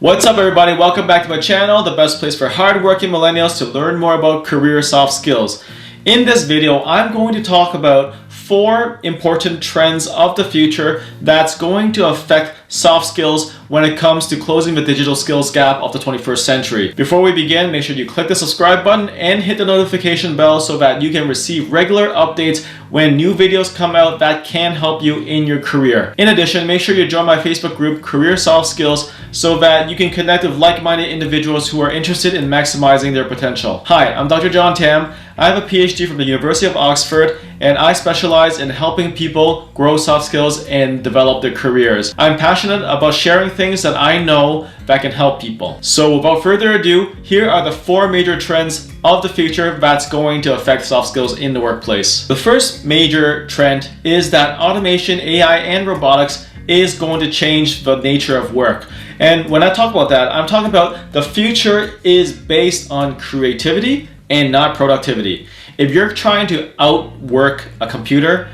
What's up everybody, welcome back to my channel, the best place for hardworking millennials to learn more about career soft skills. In this video, I'm going to talk about 4 important trends of the future that's going to affect soft skills when it comes to closing the digital skills gap of the 21st century. Before we begin, make sure you click the subscribe button and hit the notification bell so that you can receive regular updates when new videos come out that can help you in your career. In addition, make sure you join my Facebook group, Career Soft Skills, so that you can connect with like-minded individuals who are interested in maximizing their potential. Hi, I'm Dr. John Tam. I have a PhD from the University of Oxford, and I specialize in helping people grow soft skills and develop their careers. I'm passionate about sharing things that I know that can help people. So without further ado, here are the 4 major trends of the future that's going to affect soft skills in the workplace. The first major trend is that automation, AI, and robotics is going to change the nature of work. And when I talk about that, I'm talking about the future is based on creativity and not productivity. If you're trying to outwork a computer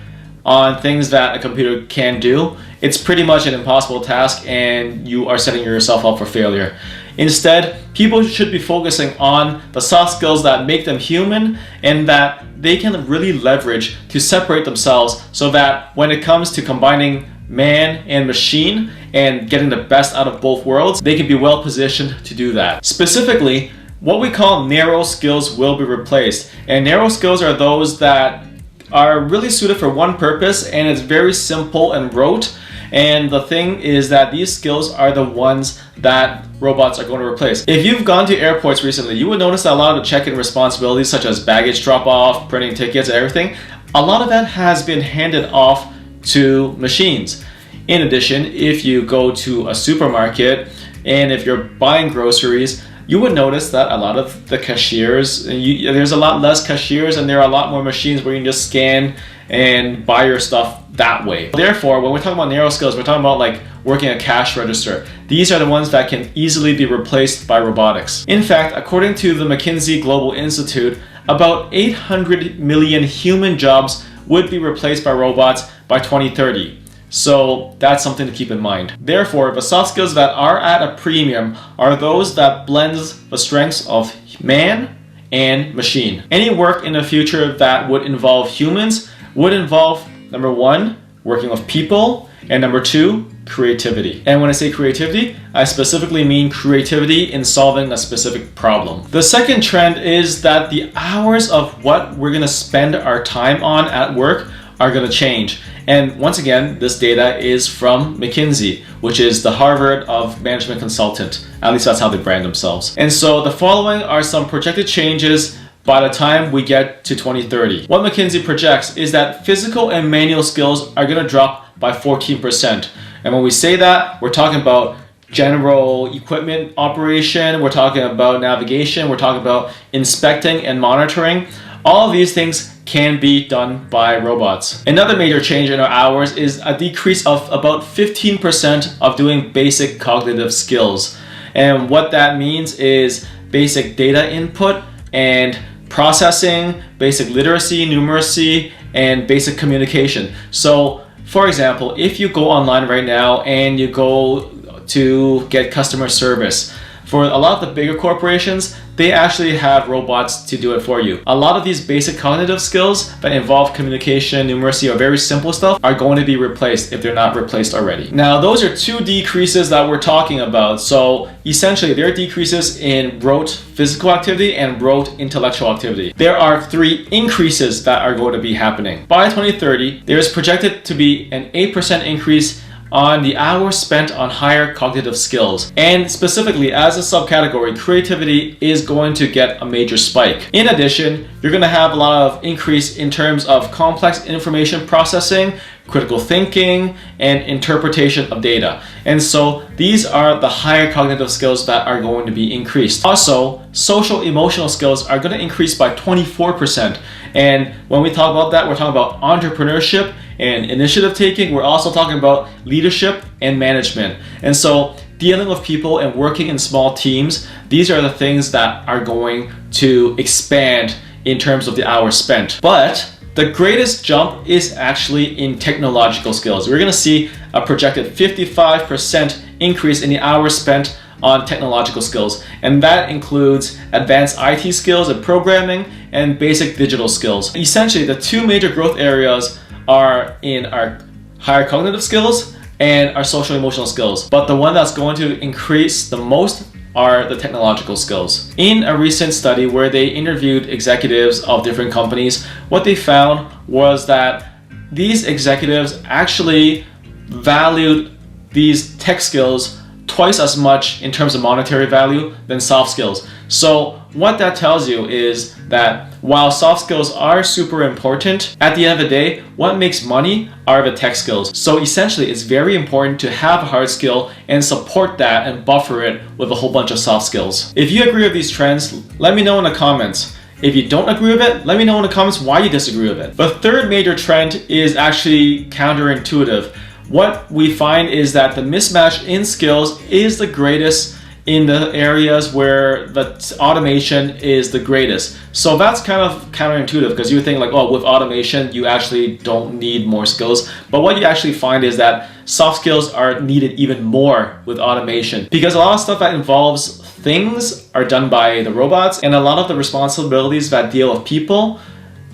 on things that a computer can do, it's pretty much an impossible task and you are setting yourself up for failure. Instead, people should be focusing on the soft skills that make them human and that they can really leverage to separate themselves so that when it comes to combining man and machine and getting the best out of both worlds, they can be well positioned to do that. Specifically, what we call narrow skills will be replaced. And narrow skills are those that are really suited for one purpose and it's very simple and rote. And the thing is that these skills are the ones that robots are going to replace. If you've gone to airports recently, you would notice that a lot of the check-in responsibilities such as baggage drop-off, printing tickets, and everything, a lot of that has been handed off to machines. In addition, if you go to a supermarket and if you're buying groceries, you would notice that a lot of the cashiers, there's a lot less cashiers and there are a lot more machines where you can just scan and buy your stuff that way. Therefore, when we're talking about narrow skills, we're talking about like working a cash register. These are the ones that can easily be replaced by robotics. In fact, according to the McKinsey Global Institute, about 800 million human jobs would be replaced by robots by 2030. So that's something to keep in mind. Therefore, the soft skills that are at a premium are those that blends the strengths of man and machine. Any work in the future that would involve humans would involve, number 1, working with people, and number 2, creativity. And when I say creativity, I specifically mean creativity in solving a specific problem. The second trend is that the hours of what we're going to spend our time on at work are going to change. And once again, this data is from McKinsey, which is the Harvard of management consultant. At least that's how they brand themselves. And so the following are some projected changes by the time we get to 2030. What McKinsey projects is that physical and manual skills are going to drop by 14%. And when we say that, we're talking about general equipment operation, we're talking about navigation, we're talking about inspecting and monitoring. All of these things can be done by robots. Another major change in our hours is a decrease of about 15% of doing basic cognitive skills. And what that means is basic data input and processing, basic literacy, numeracy, and basic communication. So, for example, if you go online right now and you go to get customer service, for a lot of the bigger corporations, they actually have robots to do it for you. A lot of these basic cognitive skills that involve communication, numeracy, or very simple stuff are going to be replaced if they're not replaced already. Now, those are 2 decreases that we're talking about. So essentially, there are decreases in rote physical activity and rote intellectual activity. There are 3 increases that are going to be happening. By 2030, there is projected to be an 8% increase on the hours spent on higher cognitive skills. And specifically as a subcategory, creativity is going to get a major spike. In addition, you're going to have a lot of increase in terms of complex information processing, critical thinking, and interpretation of data. And so these are the higher cognitive skills that are going to be increased. Also, social emotional skills are going to increase by 24%. And when we talk about that, we're talking about entrepreneurship and initiative taking. We're also talking about leadership and management. And so dealing with people and working in small teams, these are the things that are going to expand in terms of the hours spent. But the greatest jump is actually in technological skills. We're going to see a projected 55% increase in the hours spent on technological skills, and that includes advanced IT skills and programming and basic digital skills. Essentially, the two major growth areas are in our higher cognitive skills and our social emotional skills, but the one that's going to increase the most are the technological skills. In a recent study where they interviewed executives of different companies, what they found was that these executives actually valued these tech skills twice as much in terms of monetary value than soft skills. So what that tells you is that while soft skills are super important, at the end of the day, what makes money are the tech skills. So essentially, it's very important to have a hard skill and support that and buffer it with a whole bunch of soft skills. If you agree with these trends, let me know in the comments. If you don't agree with it, let me know in the comments why you disagree with it. The third major trend is actually counterintuitive. What we find is that the mismatch in skills is the greatest in the areas where the automation is the greatest. So that's kind of counterintuitive, because you think like, oh, with automation, you actually don't need more skills. But what you actually find is that soft skills are needed even more with automation, because a lot of stuff that involves things are done by the robots, and a lot of the responsibilities that deal with people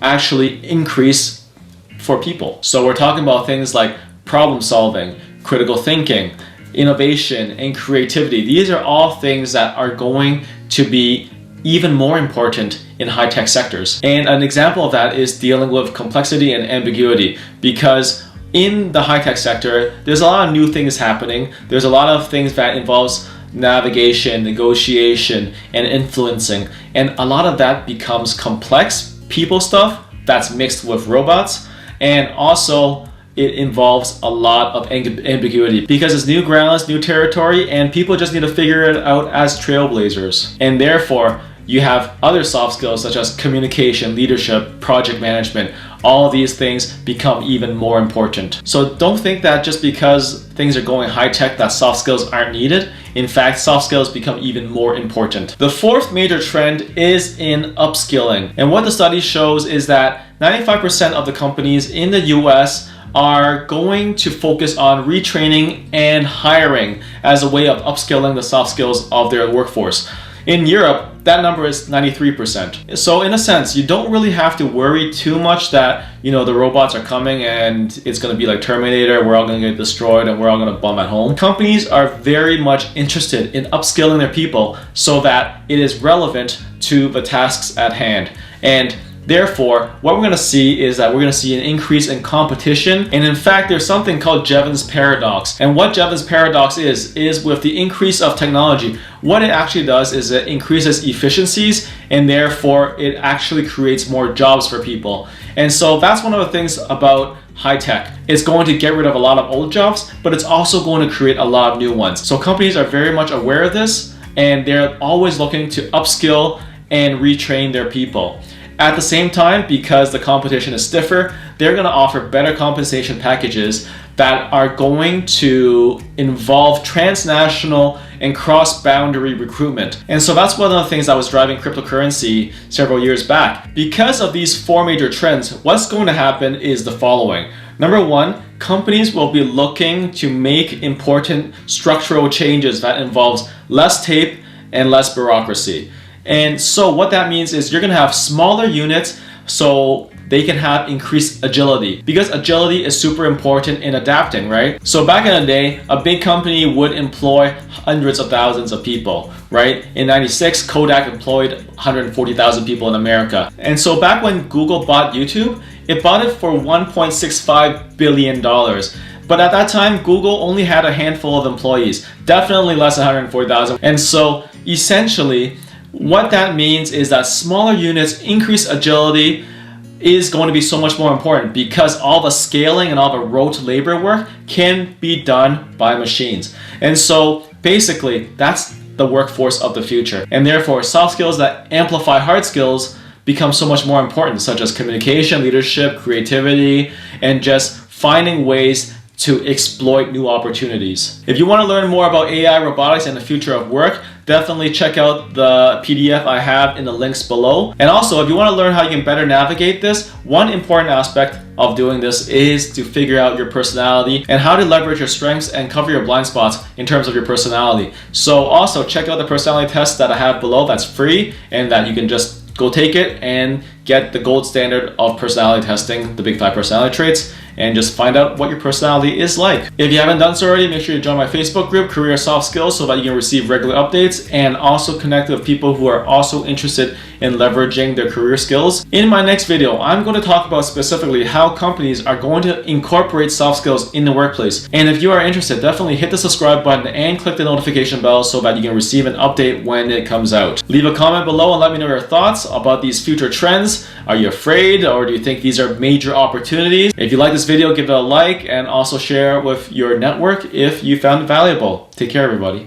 actually increase for people. So we're talking about things like problem solving, critical thinking, innovation, and creativity. These are all things that are going to be even more important in high-tech sectors. And an example of that is dealing with complexity and ambiguity, because in the high-tech sector, there's a lot of new things happening. There's a lot of things that involves navigation, negotiation, and influencing. And a lot of that becomes complex people stuff that's mixed with robots. And also, it involves a lot of ambiguity, because it's new ground, it's new territory, and people just need to figure it out as trailblazers. And therefore, you have other soft skills such as communication, leadership, project management. All of these things become even more important. So don't think that just because things are going high tech that soft skills aren't needed. In fact, soft skills become even more important. The fourth major trend is in upskilling. And what the study shows is that 95% of the companies in the US are going to focus on retraining and hiring as a way of upskilling the soft skills of their workforce. In Europe, that number is 93%. So in a sense, you don't really have to worry too much that, the robots are coming and it's going to be like Terminator, we're all going to get destroyed and we're all going to bum at home. Companies are very much interested in upskilling their people so that it is relevant to the tasks at hand. And therefore, what we're going to see is that we're going to see an increase in competition. And in fact, there's something called Jevons paradox. And what Jevons paradox is with the increase of technology, what it actually does is it increases efficiencies, and therefore it actually creates more jobs for people. And so that's one of the things about high tech. It's going to get rid of a lot of old jobs, but it's also going to create a lot of new ones. So companies are very much aware of this, and they're always looking to upskill and retrain their people. At the same time, because the competition is stiffer, they're going to offer better compensation packages that are going to involve transnational and cross-boundary recruitment. And so that's one of the things that was driving cryptocurrency several years back. Because of these four major trends, what's going to happen is the following. Number one, companies will be looking to make important structural changes that involves less tape and less bureaucracy. And so what that means is you're going to have smaller units so they can have increased agility, because agility is super important in adapting, right? So back in the day, a big company would employ hundreds of thousands of people, right? In '96, Kodak employed 140,000 people in America. And so back when Google bought YouTube, it bought it for $1.65 billion. But at that time, Google only had a handful of employees, definitely less than 140,000. And so essentially, what that means is that smaller units, increased agility is going to be so much more important, because all the scaling and all the rote labor work can be done by machines. And so basically, that's the workforce of the future. And therefore, soft skills that amplify hard skills become so much more important, such as communication, leadership, creativity, and just finding ways to exploit new opportunities. If you want to learn more about AI, robotics, and the future of work, definitely check out the PDF I have in the links below. And also, if you want to learn how you can better navigate this, one important aspect of doing this is to figure out your personality and how to leverage your strengths and cover your blind spots in terms of your personality. So also check out the personality test that I have below that's free, and that you can just go take it and get the gold standard of personality testing, the Big 5 personality traits, and just find out what your personality is like. If you haven't done so already, make sure you join my Facebook group, Career Soft Skills, so that you can receive regular updates and also connect with people who are also interested in leveraging their career skills. In my next video, I'm going to talk about specifically how companies are going to incorporate soft skills in the workplace. And if you are interested, definitely hit the subscribe button and click the notification bell so that you can receive an update when it comes out. Leave a comment below and let me know your thoughts about these future trends. Are you afraid, or do you think these are major opportunities? If you like this video, give it a like and also share with your network if you found it valuable. Take care, everybody.